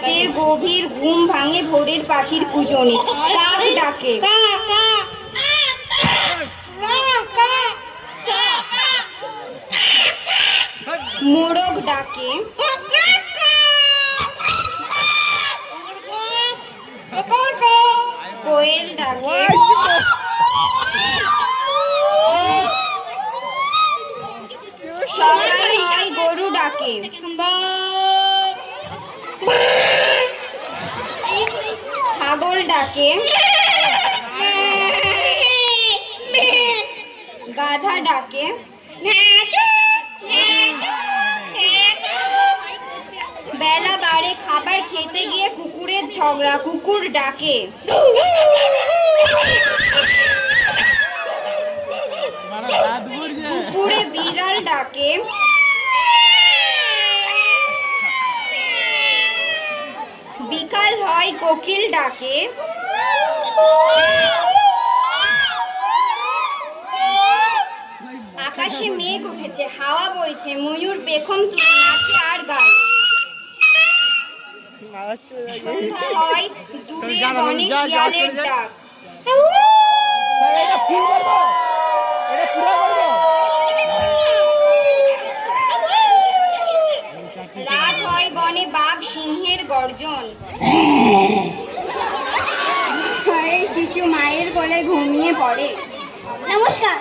রাতের গভীর ঘুম ভাঙে ভোরের পাখির কুজনে। কাক ডাকে, মোরগ ডাকে, কোয়েল ডাকে, সকাল হয় গরু ডাকে, ছাগল ডাকে, গাধা ডাকে, বেলা বাড়ে খাবার খেতে গিয়ে কুকুরের ঝগড়া, কুকুর ডাকে, পুকুরে বিড়াল ডাকে, বিকাল হয় কোকিল ডাকে, আকাশে মেঘ উঠেছে, হাওয়া বইছে, ময়ূর পেখম তুলে নাচে আর গায়। সন্ধ্যা হয় দূরের বনে শিয়ালের ডাক। রাত হয় বনে বাঘ সিংহের গর্জন। শিশু মায়ের কোলে ঘুমিয়ে পড়ে। নমস্কার।